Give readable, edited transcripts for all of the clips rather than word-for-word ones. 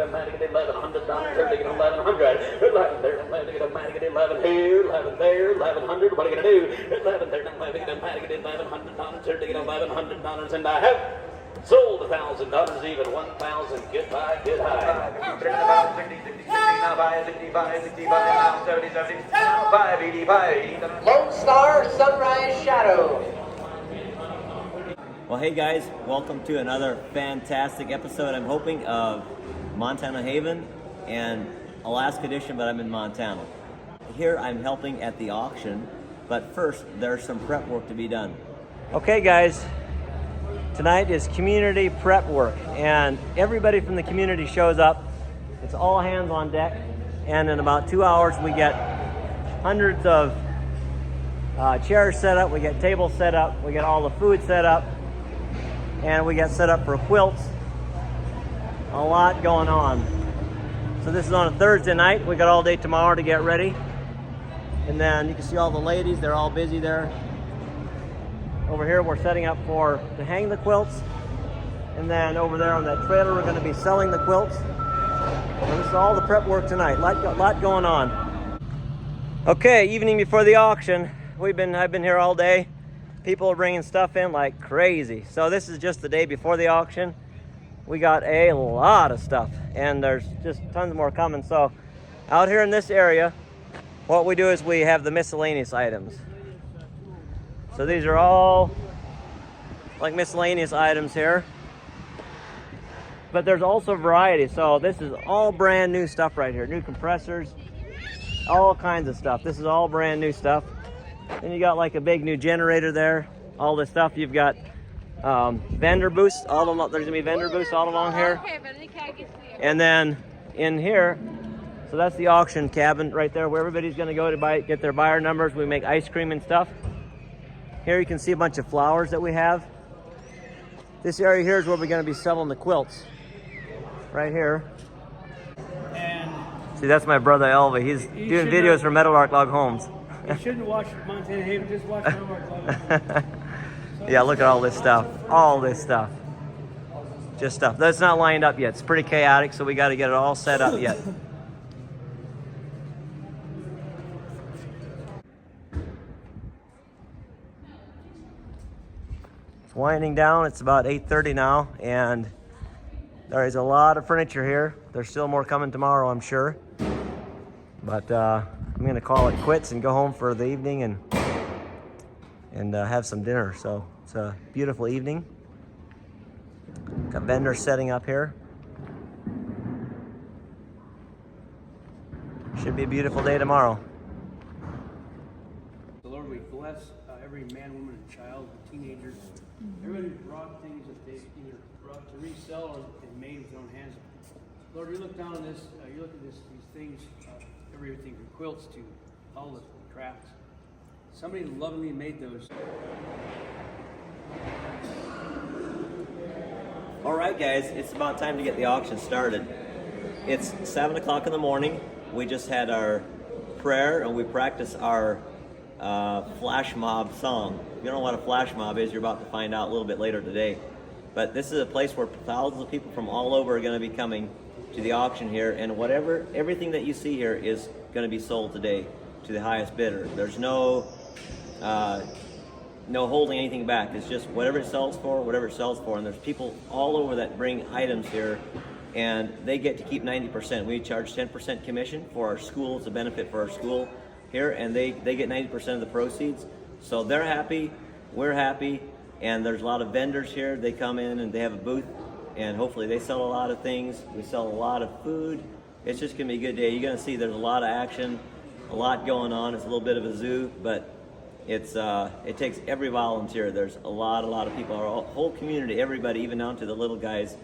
$1,100, they're taking $1,100. 11 there, 11 get a mighty get 11 here, 11 there, 1,100. What are you gonna do? 11 there, 11 get a mighty get $1,100, they're taking $1,100, and I have sold $1,000 even, 1,000. Get high, get high. 60, 65, 65, 65, now 70, 75, 85, 80. Lone Star Sunrise Shadow. Well, hey guys, welcome to another fantastic episode, I'm hoping, of Montana Haven and Alaska Edition, but I'm in Montana. Here I'm helping at the auction, but first there's some prep work to be done. Okay guys, tonight is community prep work, and everybody from the community shows up. It's all hands on deck, and in about 2 hours we get hundreds of chairs set up, we get tables set up, we get all the food set up, and we get set up for quilts. A lot going on. So this is on a Thursday night. We got all day tomorrow to get ready. And then you can see all the ladies, they're all busy there. Over here we're setting up to hang the quilts. And then over there on that trailer we're gonna be selling the quilts. So this is all the prep work tonight. Lot going on. Okay, evening before the auction. I've been here all day. People are bringing stuff in like crazy. So this is just the day before the auction. We got a lot of stuff, and there's just tons more coming. So out here in this area, what we do is we have the miscellaneous items. So these are all like miscellaneous items here. But there's also variety. So this is all brand new stuff right here. New compressors, all kinds of stuff. This is all brand new stuff. Then you got like a big new generator there. All this stuff. You've got vendor booths all along. There's gonna be vendor booths all along here. And then in here, so that's the auction cabin right there, where everybody's gonna go to get their buyer numbers. We make ice cream and stuff. Here you can see a bunch of flowers that we have. This area here is where we're gonna be selling the quilts. Right here. And see, that's my brother Elva. He's doing videos for Meadowlark Log Homes. You shouldn't watch Montana Haven, just watch Meadowlark. Yeah, look at all this stuff. All this stuff. Just stuff. That's not lined up yet. It's pretty chaotic, so we got to get it all set up yet. It's winding down. It's about 8:30 now, and there is a lot of furniture here. There's still more coming tomorrow, I'm sure. But I'm gonna call it quits and go home for the evening and have some dinner. So it's a beautiful evening. Got vendors setting up here. Should be a beautiful day tomorrow. The Lord, we bless every man, woman, and child, teenagers. Everybody who brought things that they either brought to resell or made with their own hands. Lord, you look down on this, you look at these things, everything from quilts to all the crafts. Somebody lovingly made those. All right, guys, it's about time to get the auction started. It's 7 o'clock in the morning. We just had our prayer and we practiced our flash mob song. If you don't know what a flash mob is, you're about to find out a little bit later today. But this is a place where thousands of people from all over are going to be coming to the auction here, and everything that you see here is going to be sold today to the highest bidder. There's no holding anything back. It's just whatever it sells for, and there's people all over that bring items here, and they get to keep 90%. We charge 10% commission for our school. It's a benefit for our school here, and they get 90% of the proceeds. So they're happy, we're happy, and there's a lot of vendors here. They come in and they have a booth, and hopefully they sell a lot of things. We sell a lot of food. It's just gonna be a good day. You're gonna see there's a lot of action, a lot going on. It's a little bit of a zoo, but it takes every volunteer. There's a lot of people. Our whole community, everybody, even down to the little guys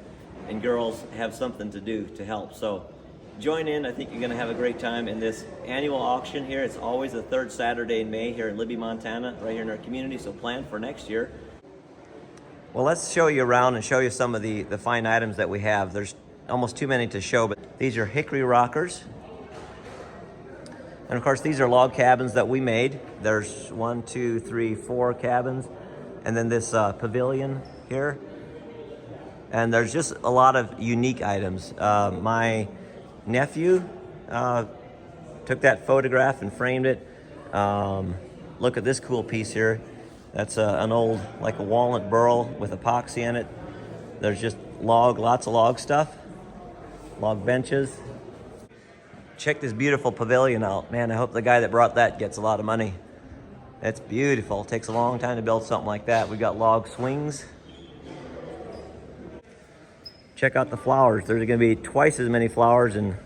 and girls, have something to do to help. So join in. I think you're gonna have a great time in this annual auction here. It's always the third Saturday in May here in Libby, Montana, right here in our community. So plan for next year. Well, let's show you around and show you some of the fine items that we have. There's almost too many to show, but these are hickory rockers. And of course, these are log cabins that we made. There's 1, 2, 3, 4 cabins. And then this pavilion here. And there's just a lot of unique items. My nephew took that photograph and framed it. Look at this cool piece here. That's an old, like a walnut burl with epoxy in it. There's just lots of log stuff, log benches. Check this beautiful pavilion out. Man, I hope the guy that brought that gets a lot of money. That's beautiful. It takes a long time to build something like that. We got log swings. Check out the flowers. There's gonna be twice as many flowers and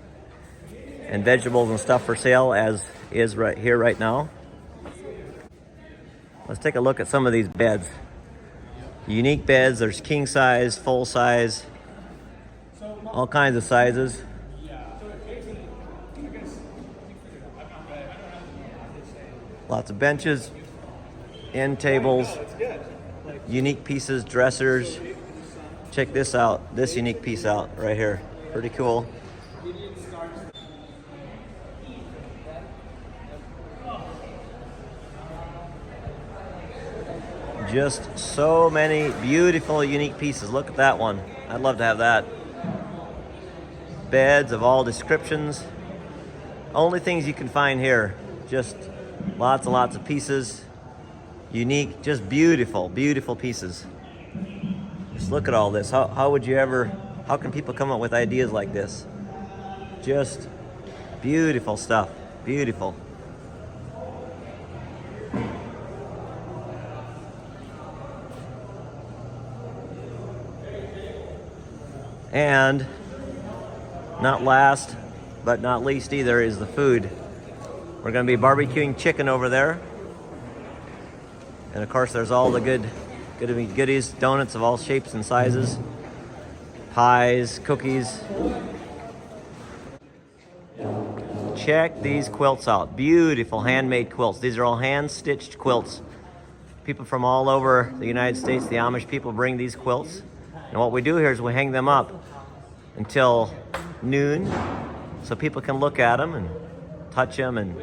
vegetables and stuff for sale as is right here right now. Let's take a look at some of these beds. Unique beds. There's king size, full size, all kinds of sizes. Lots of benches, end tables, unique pieces, dressers. Check this out, this unique piece out right here. Pretty cool. Just so many beautiful, unique pieces. Look at that one. I'd love to have that. Beds of all descriptions. Only things you can find here. Just lots and lots of pieces. Unique, just beautiful, beautiful pieces. Just look at all this. How would you ever, how can people come up with ideas like this? Just beautiful stuff, beautiful. And not last, but not least either, is the food. We're gonna be barbecuing chicken over there. And of course there's all the goodies, donuts of all shapes and sizes, pies, cookies. Check these quilts out. Beautiful handmade quilts. These are all hand-stitched quilts. People from all over the United States, the Amish people, bring these quilts. And what we do here is we hang them up until noon so people can look at them and touch them and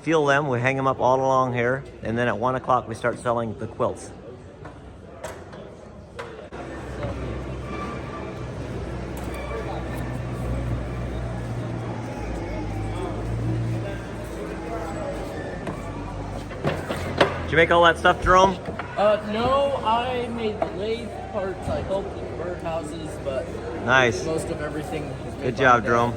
feel them. We hang them up all along here, and then at 1 o'clock we start selling the quilts. Did you make all that stuff, Jerome? No, I made the lathe parts. I helped with birdhouses, but Nice. most of everything is made Good by job, my dad. Jerome.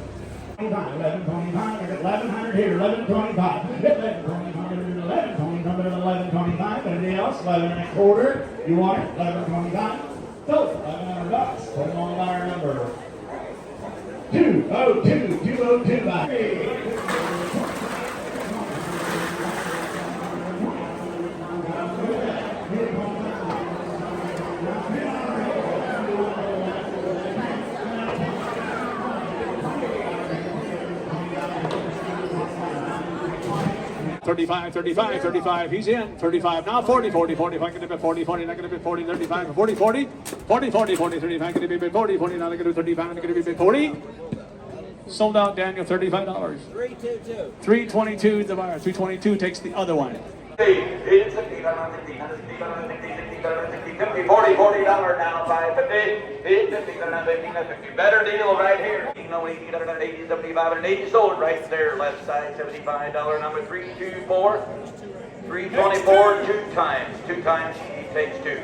1125, 1100 here, 1125, 1125, anything else? 11 and a quarter, you want it? 1125, so $1,100, put them on our number. 202, 202, $35, he's in. 35 now, 40, if I can do it 40, not gonna be 40, 35, 40, 35, gonna be 40, now they're gonna do 35, I'm gonna be 40. Sold out, Daniel, $35. 322 the buyer, 322 takes the other one. $40 now, $550, better deal right here. 80, 75, and 80 sold right there, left side, $75 number 324, 324, two times, he takes two.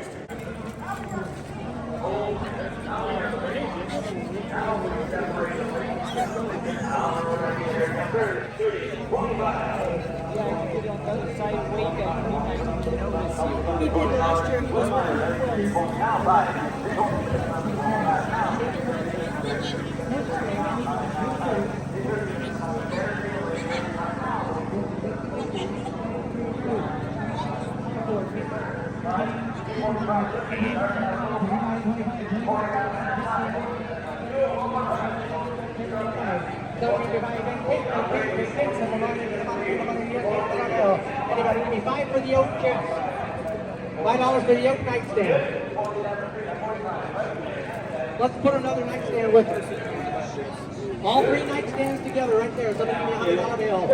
Anybody give me $5 for the oak chest? $5 for the oak nightstand. Let's put another nightstand with us. All three nightstands together right there. Somebody give me $100 bill.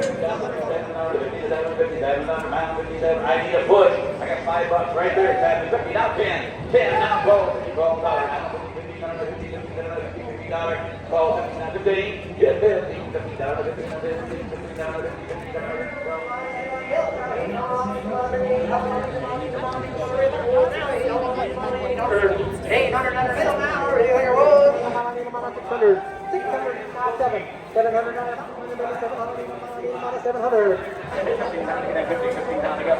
I need a push. I got $5 right there. $50 now, 10 now, $12 now, $50 $15, call 59, 15, get 15, $15, 15, 15, $15,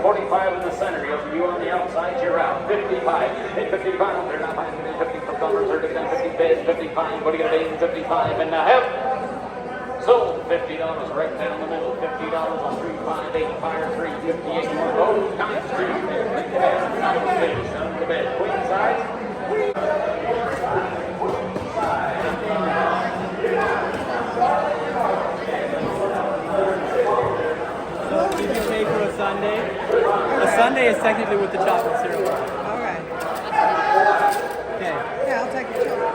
45 in the center. You on the outside, you're out. 55. Hit 55. They're not finding it. 50 from Thumbers. They're down 50 bids. 55. What are you going to be? 55 and a half. Sold. $50 right down the middle. $50 on 35. 85. 358. More gold. Times 2. Down the bed. Queen size. What did you pay for a sundae? A sundae is technically with the chocolate syrup. Okay. Okay. Yeah, I'll take a chocolate.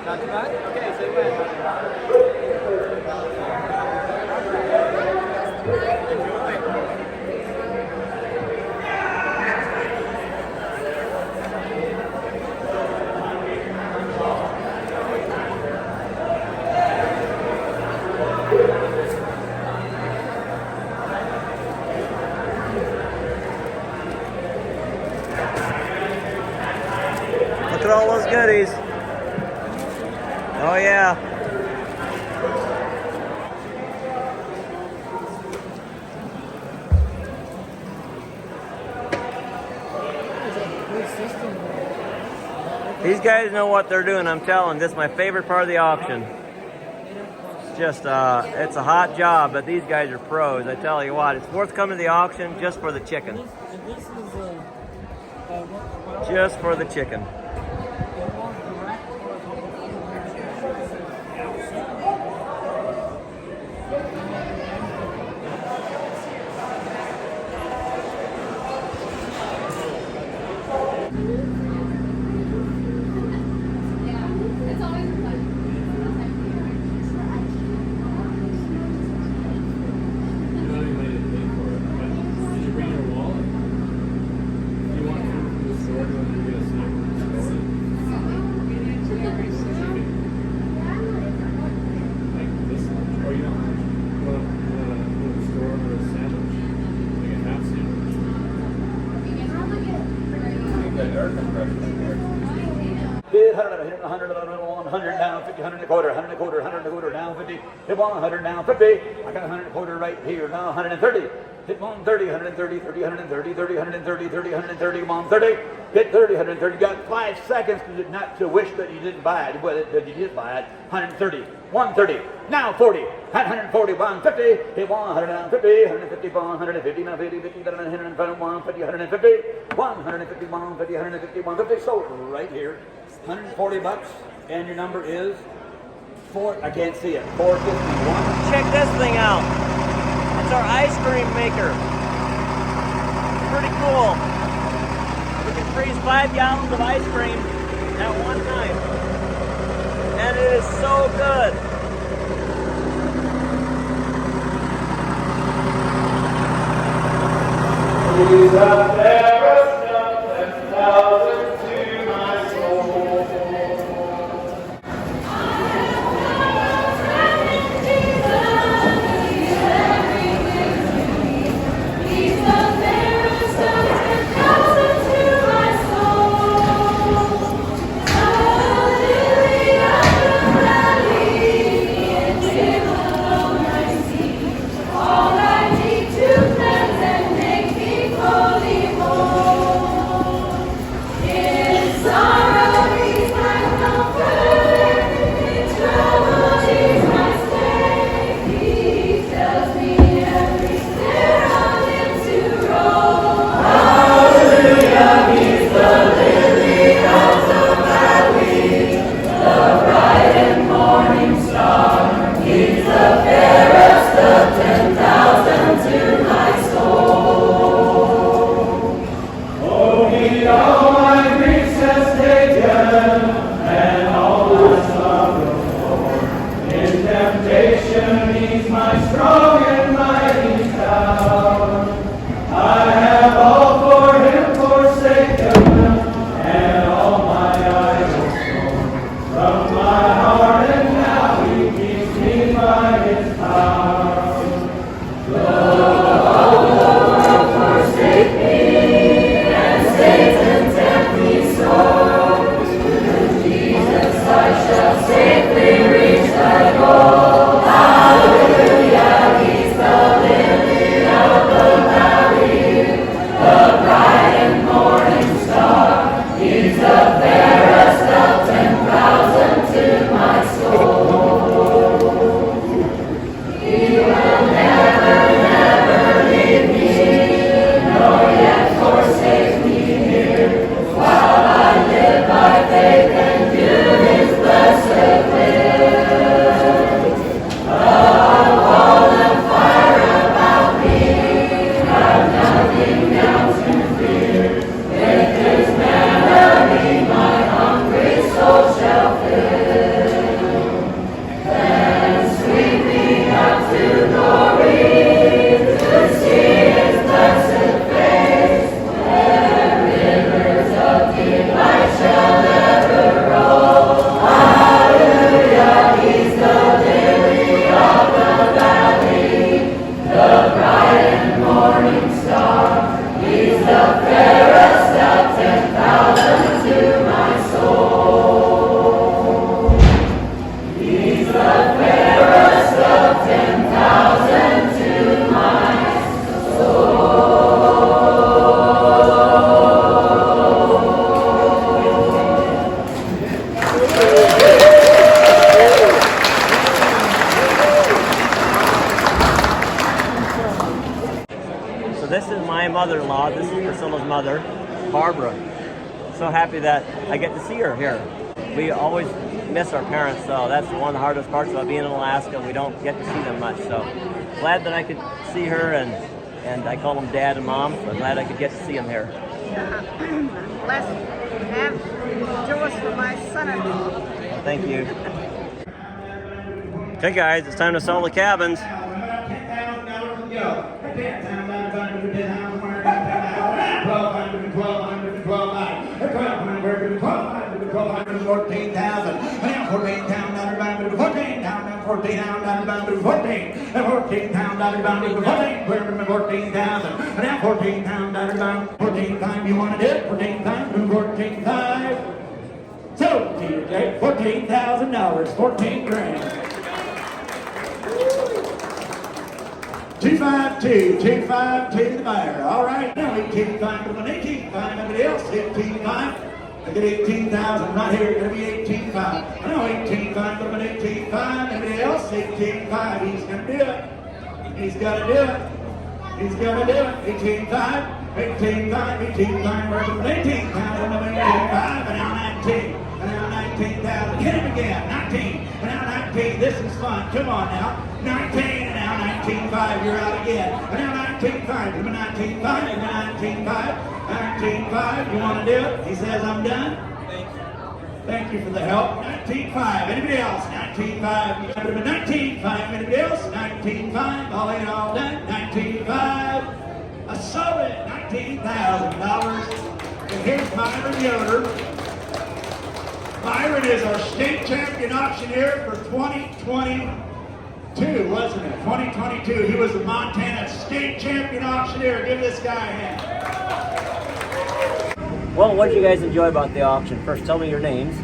Not too bad? Okay, say when. Look at all those goodies. Oh yeah. These guys know what they're doing, I'm telling. This is my favorite part of the auction. It's just, it's a hot job, but these guys are pros. I tell you what, it's worth coming to the auction just for the chicken. This is Just for the chicken. It's always a pleasure. Bid 100, 100, 100 down, 50, 100 and a quarter, 100 and a quarter, 100 and a quarter, down 50. Hit 100 down 50. I got 100 and a quarter right here, now 130. Hit 130, 130, 30, 130, 30, 130, 30, 130, 130. Hit 30, 130. Got 5 seconds not to wish that you didn't buy it, but you did buy it. 130, 130, now 40. 140, 150. Hit 100 down 50, 150, 150, now 50, 50, 150, 150, 150, 150, 150, 150, 150. So right here. $140, and your number is I can't see it. 451. Check this thing out. It's our ice cream maker. Pretty cool. We can freeze 5 gallons of ice cream at one time. And it is so good. He's up there, and thousands to my soul. All I need to cleanse and make me holy. in-law. This is Priscilla's mother, Barbara. So happy that I get to see her here. We always miss our parents, so that's one of the hardest parts about being in Alaska. We don't get to see them much, so glad that I could see her, and I call them Dad and Mom, so I'm glad I could get to see them here. Blessed to have Joas for my son-in-law. Thank you. Okay guys, it's time to sell the cabins. You want to do it? 14,500. So, TJ, $14,000, 14 grand. 252 to the buyer. All right, now 18.5 to the 18.5. Everybody else, 18.5. I get 18,000 right here. Gonna be 18.5. I know 18.5 to the 18.5. Everybody else, 18.5. He's gonna do it. He's gotta do it. He's gonna do it. 18.5. 18.5. 18.5. We're from 18,000 to 18.5. And now 19. And now 19,000. Hit him again. 19. And now 19. This is fun. Come on now. 19. And now 19.5. You're out again. And now 19.5. Give me 19.5. Give me 19.5. 19.5. You want to do it? He says I'm done. Thank you for the help. 19.5. Anybody else? 19.5. 19.5. Anybody else? 19.5. All in, all done. 19.5. I sold it. $19,000. And here's Myron Yoder. Myron is our state champion auctioneer for 2022, wasn't it? 2022. He was the Montana state champion auctioneer. Give this guy a hand. Well, what did you guys enjoy about the auction? First, tell me your names.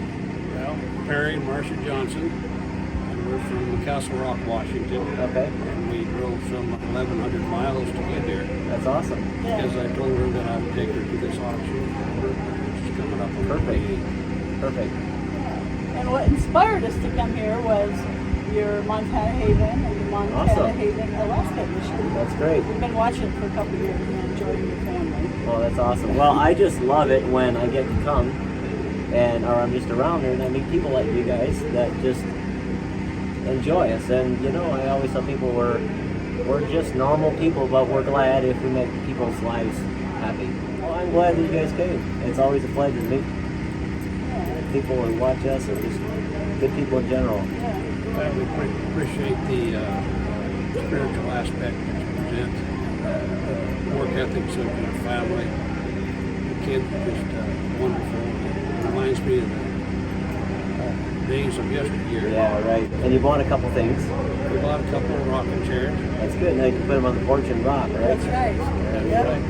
Well, Perry and Marcia Johnson, and we're from Castle Rock, Washington. Okay. And we drove some 1,100 miles to get here. That's awesome. Because I told her that I would take her to this auction. She's coming up on Perfect. Perfect. And what inspired us to come here was your Montana Haven and the Montana Awesome. Haven Alaska mission. That's great. We've been watching it for a couple of years and enjoying your family. Oh, that's awesome. Well, I just love it when I get to come or I'm just around here and I meet people like you guys that just enjoy us. And you know, I always tell people we're just normal people, but we're glad if we make people's lives happy. Well, I'm glad that you guys came. It's always a pleasure to meet people who watch us or just good people in general. We appreciate the spiritual aspect that you present, work ethics of your family. The kids are just wonderful. It reminds me of the days of yesteryear. Yeah, right. And you bought a couple things. We bought a couple of rocking chairs. That's good. Now you can put them on the porch and rock, right? That's right. That's Yep. right.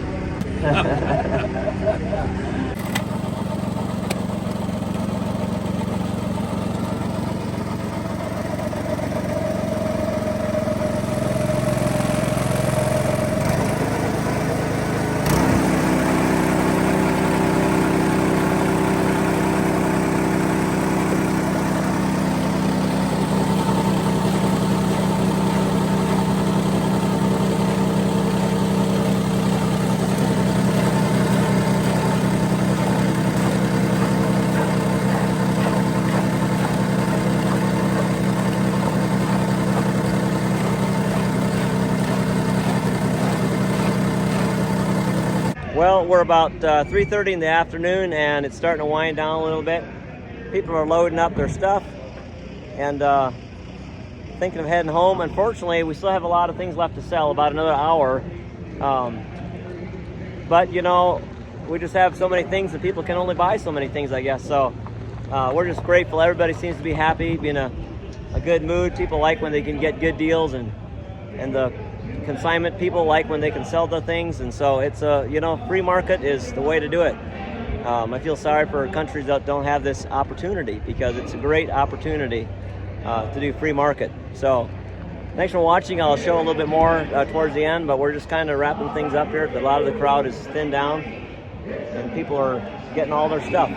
Well, we're about 3:30 in the afternoon and it's starting to wind down a little bit. People are loading up their stuff and thinking of heading home. Unfortunately, we still have a lot of things left to sell, about another hour. But you know, we just have so many things and people can only buy so many things, I guess. So we're just grateful. Everybody seems to be happy, be in a good mood. People like when they can get good deals, and the consignment people like when they can sell the things. And so it's you know, free market is the way to do it. I feel sorry for countries that don't have this opportunity, because it's a great opportunity to do free market. So thanks for watching. I'll show a little bit more towards the end, but we're just kind of wrapping things up here. A lot of the crowd is thinned down and people are getting all their stuff.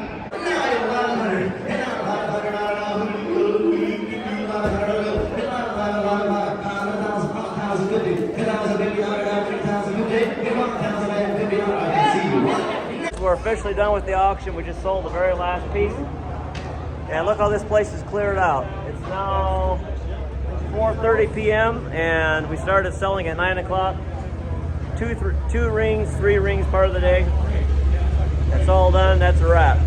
we're officially done with the auction. We just sold the very last piece. And look how this place is cleared out. It's now 4:30 p.m. and we started selling at 9 o'clock. Two rings, 3 rings part of the day. That's all done, that's a wrap.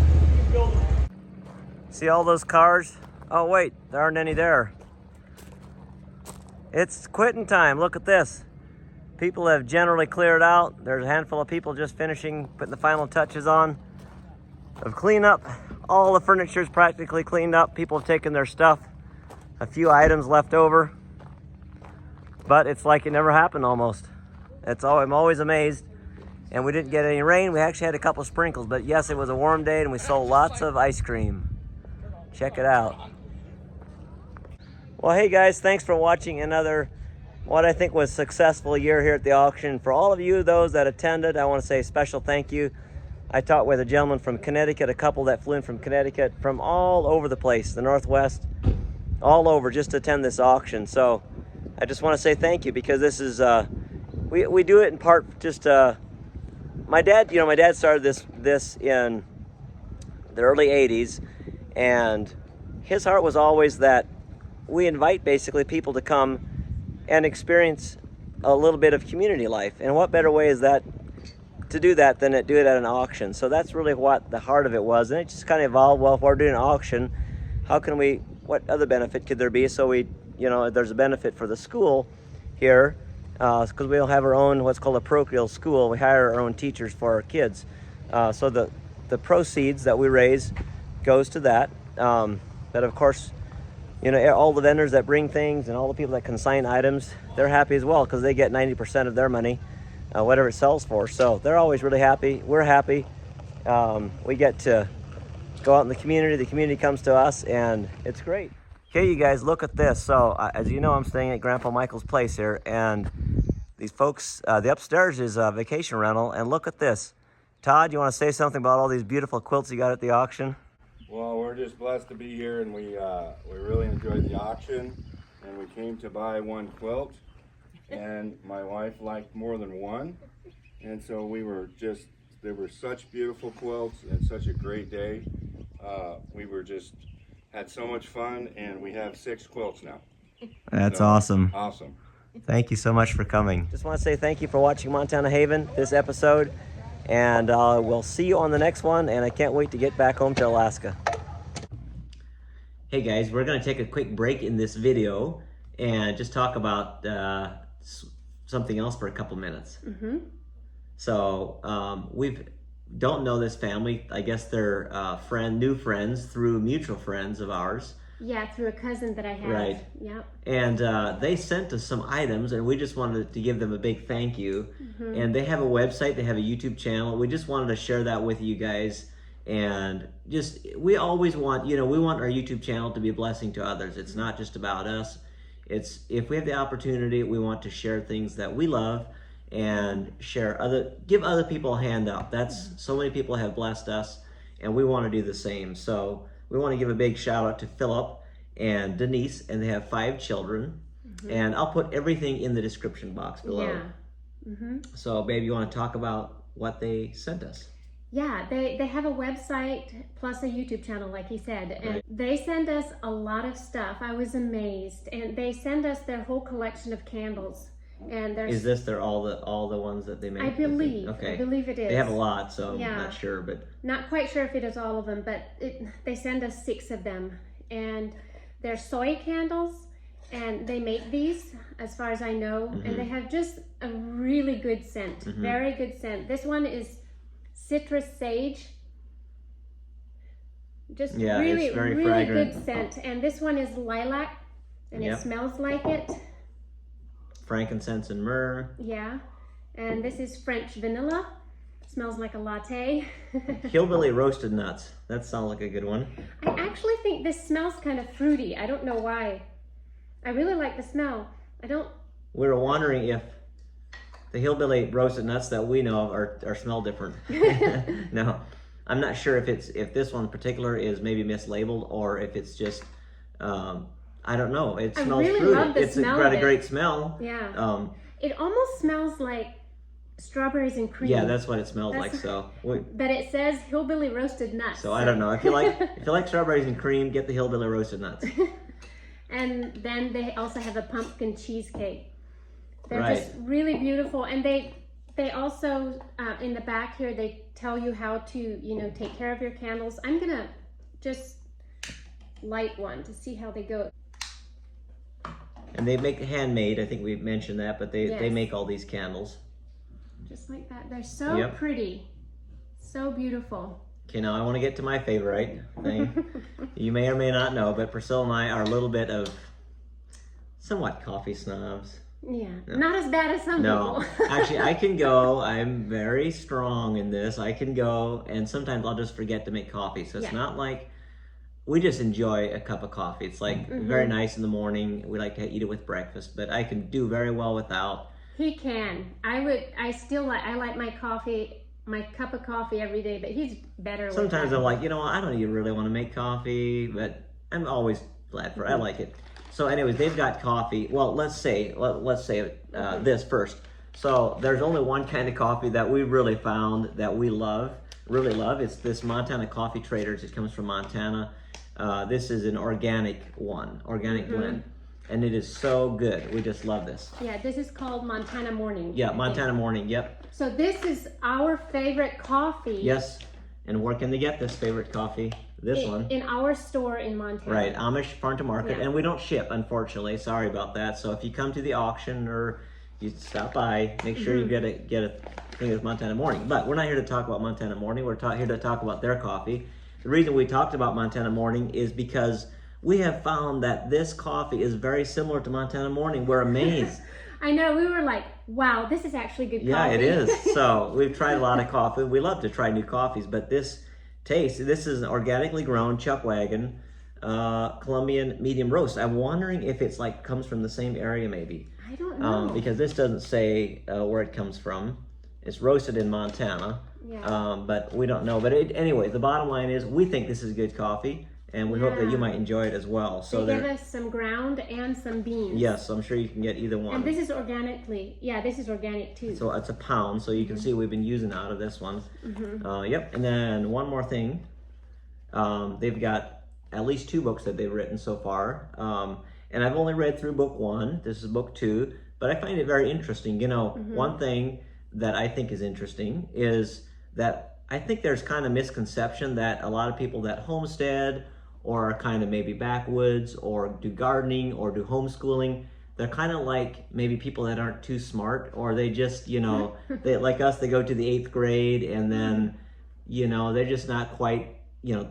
See all those cars? Oh wait, there aren't any there. It's quitting time, look at this. People have generally cleared out. There's a handful of people just finishing, putting the final touches on of cleanup. All the furniture is practically cleaned up. People have taken their stuff. A few items left over. But it's like it never happened almost. I'm always amazed. And we didn't get any rain. We actually had a couple sprinkles, but yes, it was a warm day and we sold lots of ice cream. Check it out. Well, hey guys, thanks for watching another, what I think was successful year here at the auction. For all of you, those that attended, I want to say a special thank you. I talked with a gentleman from Connecticut, a couple that flew in from Connecticut, from all over the place, the Northwest, all over, just to attend this auction. So I just want to say thank you, because this is, we do it in part just, my dad started this in the early 80s, and his heart was always that we invite basically people to come and experience a little bit of community life. And what better way is that to do that than to do it at an auction? So that's really what the heart of it was. And it just kind of evolved, well, if we're doing an auction, what other benefit could there be? So there's a benefit for the school here, because we don't have our own, what's called a parochial school. We hire our own teachers for our kids. So the proceeds that we raise goes to that. But of course, all the vendors that bring things and all the people that consign items, they're happy as well, because they get 90% of their money, whatever it sells for. So they're always really happy. We're happy. We get to go out in the community comes to us, and it's great. Okay, you guys, look at this. So as you know, I'm staying at Grandpa Michael's place here, and these folks, the upstairs is a vacation rental, and look at this. Todd, you want to say something about all these beautiful quilts you got at the auction? Well, we're just blessed to be here, and we really enjoyed the auction, and we came to buy one quilt, and my wife liked more than one, and so they were such beautiful quilts and such a great day. We had so much fun, and we have 6 quilts now. That's awesome. Awesome. Thank you so much for coming. Just want to say thank you for watching Montana Haven, this episode. And we'll see you on the next one, and I can't wait to get back home to Alaska. Hey guys, we're gonna take a quick break in this video and just talk about something else for a couple minutes. So we don't know this family. I guess they're new friends through mutual friends of ours. Yeah, through a cousin that I have. Right. Yep. And they sent us some items, and we just wanted to give them a big thank you. And they have a website, they have a YouTube channel. We just wanted to share that with you guys. And we always want, we want our YouTube channel to be a blessing to others. It's not just about us. It's, if we have the opportunity, we want to share things that we love and give other people a hand up. So many people have blessed us, and we want to do the same. So we want to give a big shout out to Philip and Denise, and they have 5 children. And I'll put everything in the description box below. Yeah. So babe, you want to talk about what they sent us? Yeah, they have a website plus a YouTube channel, like he said. And they send us a lot of stuff. I was amazed. And they send us their whole collection of candles. And is this all the ones that they make? I believe. Okay. I believe it is. They have a lot, so I'm not sure, but not quite sure if it is all of them, but they send us 6 of them, and they're soy candles, and they make these, as far as I know, and they have just a really good scent, very good scent. This one is citrus sage. Just really, it's very really fragrant. Good scent, and this one is lilac, and it smells like it. Frankincense and myrrh. Yeah, and this is French vanilla. Smells like a latte. Hillbilly roasted nuts. That sounds like a good one. I actually think this smells kind of fruity. I don't know why. I really like the smell. We were wondering if the hillbilly roasted nuts that we know of are smell different. No, I'm not sure if this one in particular is maybe mislabeled, or if it's just I don't know. It smells really fruity. Love the it's smell got of a great it. smell. Yeah. It almost smells like strawberries and cream. Yeah, that's what it smells like. That's- So, But it says hillbilly roasted nuts. so I don't know if you like strawberries and cream, get the hillbilly roasted nuts. And then they also have a pumpkin cheesecake. They're Right. just really beautiful, and they also in the back here they tell you how to take care of your candles. I'm gonna just light one to see how they go. And they make handmade. I think we mentioned that, but they Yes. make all these candles. Just like that. They're so Yep. pretty, so beautiful. Okay, now I want to get to my favorite thing. You may or may not know, but Priscilla and I are a little bit of somewhat coffee snobs. Yeah, not as bad as some No, people. actually, I can go. I'm very strong in this. I can go, and sometimes I'll just forget to make coffee. So it's Yeah. not like we just enjoy a cup of coffee. It's like very nice in the morning. We like to eat it with breakfast, but I can do very well without. He can. I like my coffee, my cup of coffee every day, but he's better. Sometimes with I'm like, I don't even really want to make coffee, but I'm always glad for it. I like it. So anyways, they've got coffee. Well, let's say this first. So there's only one kind of coffee that we really found that we really love. It's this Montana Coffee Traders. It comes from Montana. This is an organic blend. And it is so good. We just love this. Yeah, this is called Montana Morning. Yeah, Montana Morning, yep. So this is our favorite coffee. Yes, and where can they get this favorite coffee? This one. In our store in Montana. Right, Amish Farm to Market, Yeah. and we don't ship, unfortunately. Sorry about that. So if you come to the auction or you stop by, make sure you get a thing of Montana Morning. But we're not here to talk about Montana Morning. We're here to talk about their coffee. The reason we talked about Montana Morning is because we have found that this coffee is very similar to Montana Morning. We're amazed. I know, we were like, wow, this is actually good coffee. Yeah, it is. So we've tried a lot of coffee. We love to try new coffees, but this is an organically grown chuck wagon Colombian medium roast. I'm wondering if it's comes from the same area maybe. I don't know. Because this doesn't say where it comes from. It's roasted in Montana. Yeah. But we don't know. But anyway, the bottom line is we think this is good coffee, and we hope that you might enjoy it as well. So they give us some ground and some beans. Yes, I'm sure you can get either one. And this is this is organic too. So it's a pound, so you can see we've been using out of this one. Yep, and then one more thing. They've got at least 2 books that they've written so far. And I've only read through book 1. This is book 2, but I find it very interesting. One thing that I think is interesting is that I think there's kind of misconception that a lot of people that homestead or are kind of maybe backwoods or do gardening or do homeschooling, they're kind of like maybe people that aren't too smart, or they just, they like us, they go to the 8th grade and then, they're just not quite,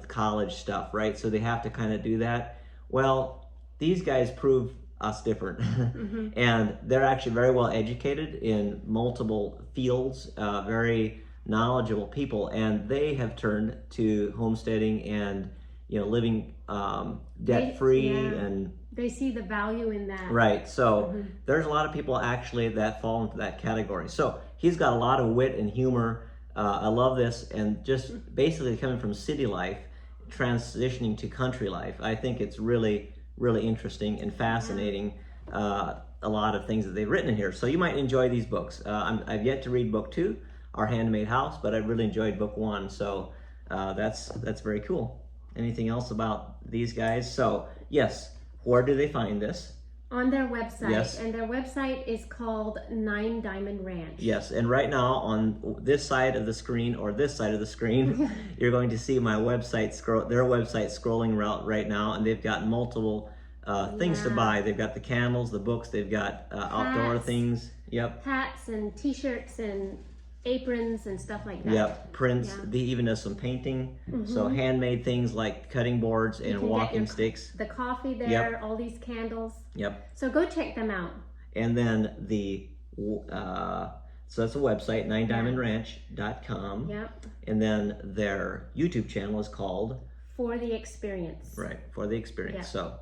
college stuff, right? So they have to kind of do that. Well, these guys prove us different. And they're actually very well educated in multiple fields, very knowledgeable people, and they have turned to homesteading and living debt-free. And they see the value in that. Right, so there's a lot of people actually that fall into that category. So he's got a lot of wit and humor. I love this, and just basically coming from city life, transitioning to country life. I think it's really, really interesting and fascinating. A lot of things that they've written in here. So you might enjoy these books. I've yet to read book 2, Our Handmade House, but I really enjoyed book 1. So that's very cool. Anything else about these guys? So yes, where do they find this? On their website. Yes. And their website is called 9 Diamond Ranch. Yes, and right now on this side of the screen or this side of the screen, you're going to see my website their website scrolling right now, and they've got multiple things to buy. They've got the candles, the books, they've got outdoor things. Yep. Hats and t-shirts and aprons and stuff like that. Yep, prints. Yeah. They even does some painting. So handmade things like cutting boards and walking sticks. The coffee there, Yep. all these candles. Yep. So go check them out. And then so that's a website, 9diamondranch.com. Yep. And then their YouTube channel is called For the Experience. Right, For the Experience. Yep. So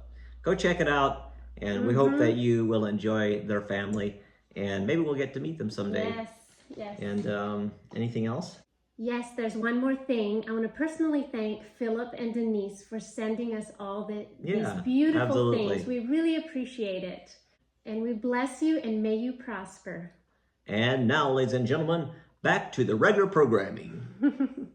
go check it out, and we hope that you will enjoy their family, and maybe we'll get to meet them someday. Yes, yes. And anything else? Yes, there's one more thing. I want to personally thank Philip and Denise for sending us all these beautiful absolutely. things. We really appreciate it. And we bless you and may you prosper. And now, ladies and gentlemen, back to the regular programming.